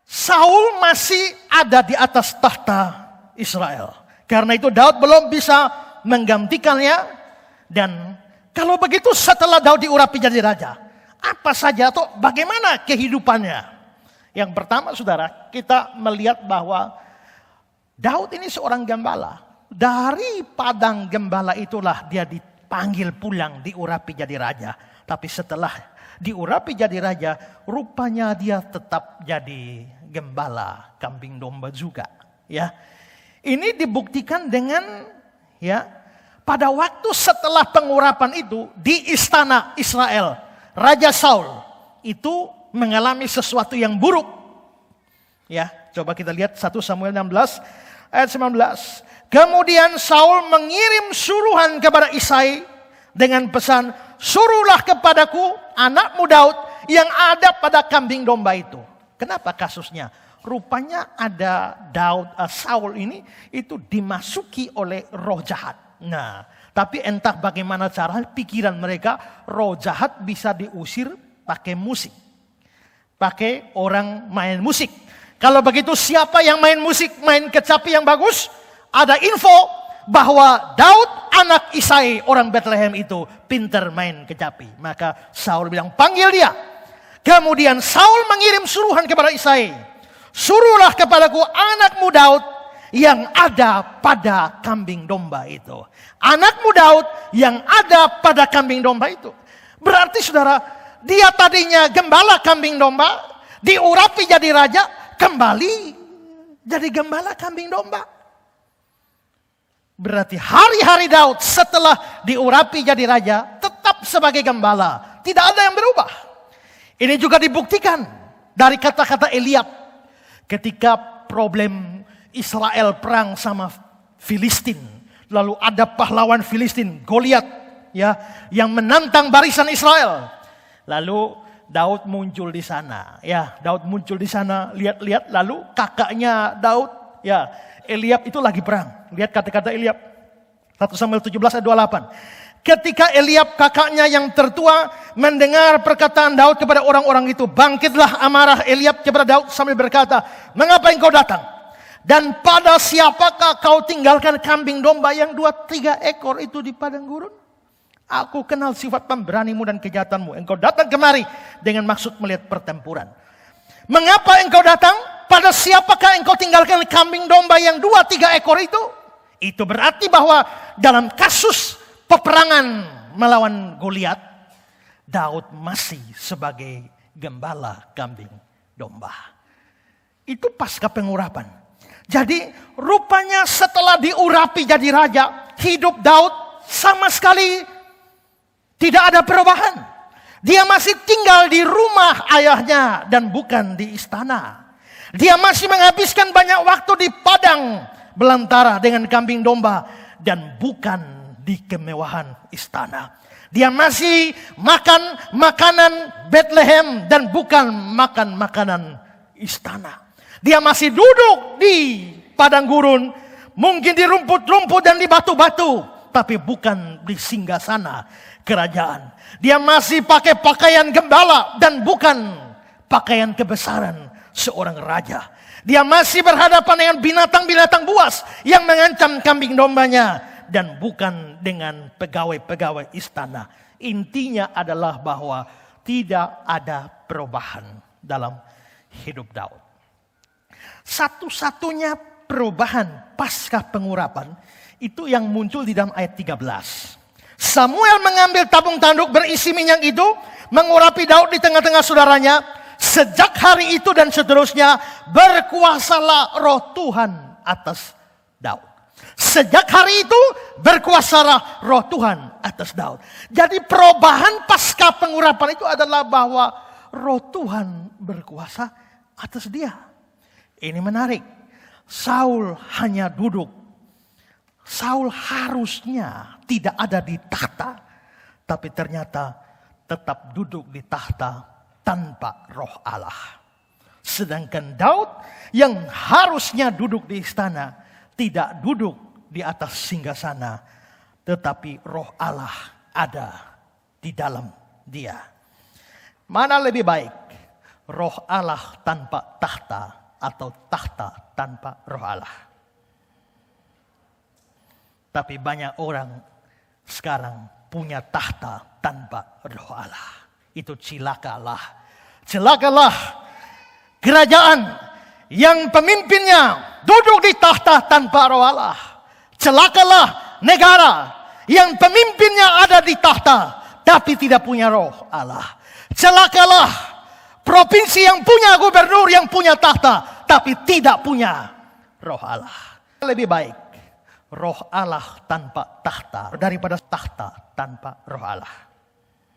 Saul masih ada di atas tahta Israel. Karena itu Daud belum bisa menggantikannya. Dan kalau begitu setelah Daud diurapi jadi raja, apa saja atau bagaimana kehidupannya? Yang pertama saudara, kita melihat bahwa Daud ini seorang gembala. Dari padang gembala itulah dia dipanggil pulang, diurapi jadi raja. Tapi setelah diurapi jadi raja, rupanya dia tetap jadi gembala kambing domba juga. Ya, ini dibuktikan dengan pada waktu setelah pengurapan itu di istana Israel, Raja Saul itu mengalami sesuatu yang buruk. Ya, coba kita lihat 1 Samuel 16 ayat 19. Kemudian Saul mengirim suruhan kepada Isai dengan pesan, suruhlah kepadaku anakmu Daud yang ada pada kambing domba itu. Kenapa kasusnya? Rupanya ada Saul ini itu dimasuki oleh roh jahat. Nah, tapi entah bagaimana cara pikiran mereka, roh jahat bisa diusir pakai musik. Pakai orang main musik. Kalau begitu siapa yang main musik, main kecapi yang bagus? Ada info bahwa Daud anak Isai orang Bethlehem itu pintar main kecapi. Maka Saul bilang panggil dia. Kemudian Saul mengirim suruhan kepada Isai. Suruhlah kepadaku anakmu Daud yang ada pada kambing domba itu. Anakmu Daud yang ada pada kambing domba itu. Berarti saudara, dia tadinya gembala kambing domba, diurapi jadi raja, kembali jadi gembala kambing domba. Berarti hari-hari Daud setelah diurapi jadi raja tetap sebagai gembala. Tidak ada yang berubah. Ini juga dibuktikan dari kata-kata Eliab. Ketika problem Israel perang sama Filistin. Lalu ada pahlawan Filistin, Goliat, yang menantang barisan Israel. Lalu Daud muncul di sana. Daud muncul di sana, lihat-lihat. Lalu kakaknya Daud, Eliab itu lagi perang. Lihat kata-kata Eliab. 1 Samuel 17 ayat 28. Ketika Eliab kakaknya yang tertua mendengar perkataan Daud kepada orang-orang itu, bangkitlah amarah Eliab kepada Daud sambil berkata, mengapa engkau datang? Dan pada siapakah kau tinggalkan kambing domba yang 2-3 ekor itu di padang gurun? Aku kenal sifat pemberanimu dan kejahatanmu. Engkau datang kemari dengan maksud melihat pertempuran. Mengapa engkau datang? Pada siapakah engkau tinggalkan kambing domba yang 2-3 ekor itu? Itu berarti bahwa dalam kasus peperangan melawan Goliat, Daud masih sebagai gembala kambing domba. Itu pasca pengurapan. Jadi rupanya setelah diurapi jadi raja, hidup Daud sama sekali tidak ada perubahan. Dia masih tinggal di rumah ayahnya dan bukan di istana. Dia masih menghabiskan banyak waktu di padang belantara dengan kambing domba dan bukan di kemewahan istana. Dia masih makan makanan Bethlehem dan bukan makan makanan istana. Dia masih duduk di padang gurun, mungkin di rumput-rumput dan di batu-batu, tapi bukan di singgasana kerajaan. Dia masih pakai pakaian gembala dan bukan pakaian kebesaran seorang raja. Dia masih berhadapan dengan binatang-binatang buas yang mengancam kambing dombanya dan bukan dengan pegawai-pegawai istana. Intinya adalah bahwa tidak ada perubahan dalam hidup Daud. Satu-satunya perubahan pasca pengurapan itu yang muncul di dalam ayat 13. Samuel mengambil tabung tanduk berisi minyak itu, mengurapi Daud di tengah-tengah saudaranya. Sejak hari itu dan seterusnya berkuasalah roh Tuhan atas Daud. Sejak hari itu berkuasalah roh Tuhan atas Daud. Jadi perubahan pasca pengurapan itu adalah bahwa roh Tuhan berkuasa atas dia. Ini menarik. Saul hanya duduk. Saul harusnya tidak ada di tahta. Tapi ternyata tetap duduk di tahta tanpa roh Allah. Sedangkan Daud yang harusnya duduk di istana tidak duduk di atas singgasana, tetapi roh Allah ada di dalam dia. Mana lebih baik? roh Allah tanpa tahta atau tahta tanpa roh Allah. Tapi banyak orang sekarang punya tahta tanpa roh Allah. Itu celakalah. Celakalah kerajaan yang pemimpinnya duduk di tahta tanpa roh Allah. Celakalah negara yang pemimpinnya ada di tahta tapi tidak punya roh Allah. Celakalah provinsi yang punya gubernur yang punya tahta tapi tidak punya roh Allah. Lebih baik roh Allah tanpa tahta daripada tahta tanpa roh Allah.